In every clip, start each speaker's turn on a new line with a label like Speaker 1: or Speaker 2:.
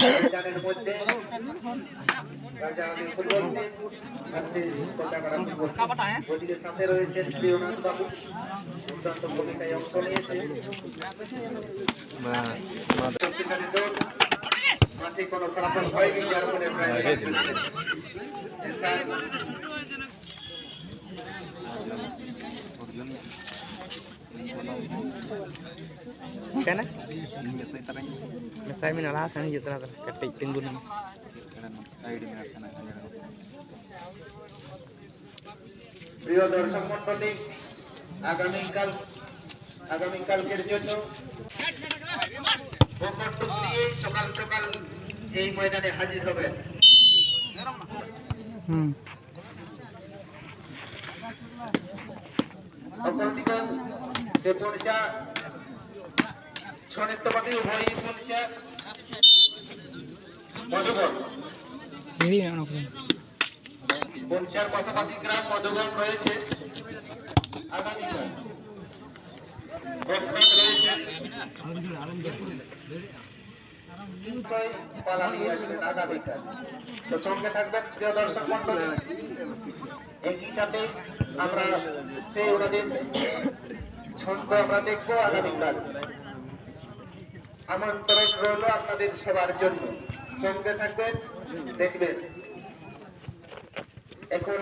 Speaker 1: ময়দানের মধ্যে রাজাউদ্দিন football team ওদিকে সাথে রয়েছেন প্রিয়নাথ বাবু, দুর্দান্ত ভূমিকায় অংশ নিয়েছে। মাঠে কোনো ফলাফল হয়নি, যার ফলে
Speaker 2: Kan? Mesai mina lah sana gitu lah, ketik tinggun.
Speaker 1: প্রিয় দর্শক মন্ডলী, আগামীকালকের জন্য দিয়ে সকাল সকাল এই ময়দানে হাজির হবেন। অপরদিকে যে পরিচা ছনেত্রপাতি উভয় পরিচা মধুবন পরিচার পাশাপাশি গ্রাম মধুবন রয়েছে। আগামীকাল আগামীকাল তো সঙ্গে থাকবেন প্রিয় দর্শক মন্ডলী। একই সাথে আমরা সেই ওনাদের ছন্দ আমরা দেখবো আগামীকাল। আমন্ত্রণ রইল আপনাদের সবার জন্য, সঙ্গে থাকবেন, দেখবেন। এখন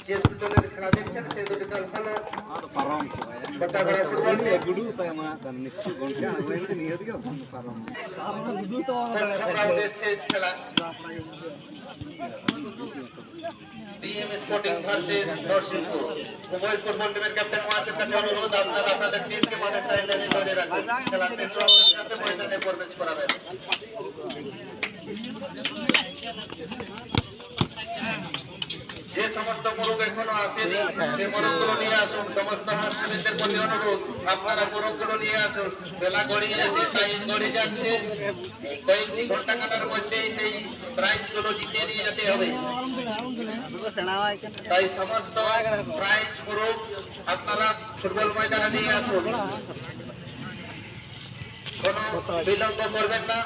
Speaker 1: যে দুটি দলের খেলা দেখছেন সেই দুটি দল হলো কোটাগড়া ফুটবল খেলা বিএম স্পোর্টিং ভার্সেস নরসিংপুর। উভয় ফুটবল টিমের ক্যাপ্টেন ওয়াসির কাছে অনুরোধ, আপনারা আপনাদের টিমকে মাঠের সাইডলাইনে ধরে রাখুন, খেলা শেষ হওয়ার সাথে ময়দানে প্রবেশ করাবেন। যে সমস্ত মোরগ এখনো আসেনি সে মোরগগুলো নিয়ে আসুন। সমস্ত হাঁসদের প্রতি অনুরোধ, আপনারা মোরগগুলো নিয়ে আসুন। বেলা গড়িয়ে যাচ্ছে, টাইম গড়িয়ে যাচ্ছে, এই কয়েকটি ঘন্টা কাটার মধ্যেই সেই প্রাইজগুলো জিতিয়ে নিয়ে যেতে হবে। তাই সমস্ত প্রাইজ মোরগ আপনারা ফুটবল ময়দানে নিয়ে আসুন, কোনো বিলম্ব করবেন না।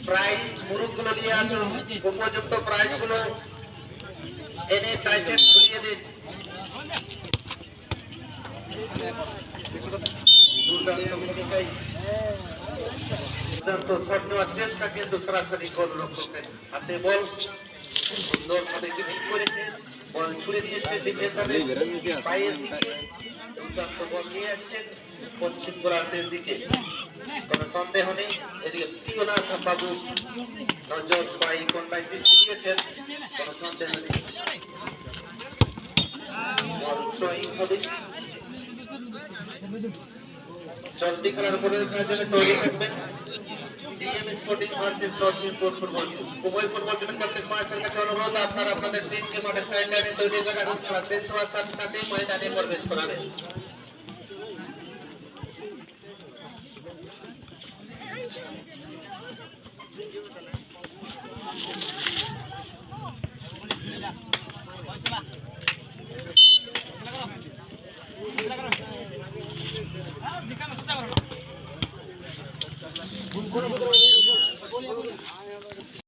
Speaker 1: প্রাইজ মুরুগুলো নিয়ে আসুন, উপযুক্ত প্রাইজ গুলো এনে টাইটেল ঘুরিয়ে দিন। চেষ্টা কিন্তু সরাসরি গোলরক্ষকের হাতে বল সুন্দরভাবে ডিফেন্ড করেছে, বল ছুড়ে দিয়েছে ডিফেন্ডারের পায়ের দিকে, দুর্দান্ত বল নিয়ে আসছেন পশ্চিম গোলার্ধের দিকে। কোনো সন্দেহ নেই, এদিকে প্রিয়নাথ বাবু নজর পাই কোনটায় দৃষ্টি দিয়েছেন, কোনো সন্দেহ নেই। চলতি খেলার উপরে তৈরি থাকবেন BM sporting versus Narsinghpur football team. উভয় ফুটবল টিমের ক্যাপ্টেন মাস্টার কাছে অনুরোধ, আপনারা আপনাদের টিমকে মাঠের সাইডলাইনে তৈরি করে খেলা শেষ হওয়ার সাথে সাথে ময়দানে প্রবেশ করাবেন।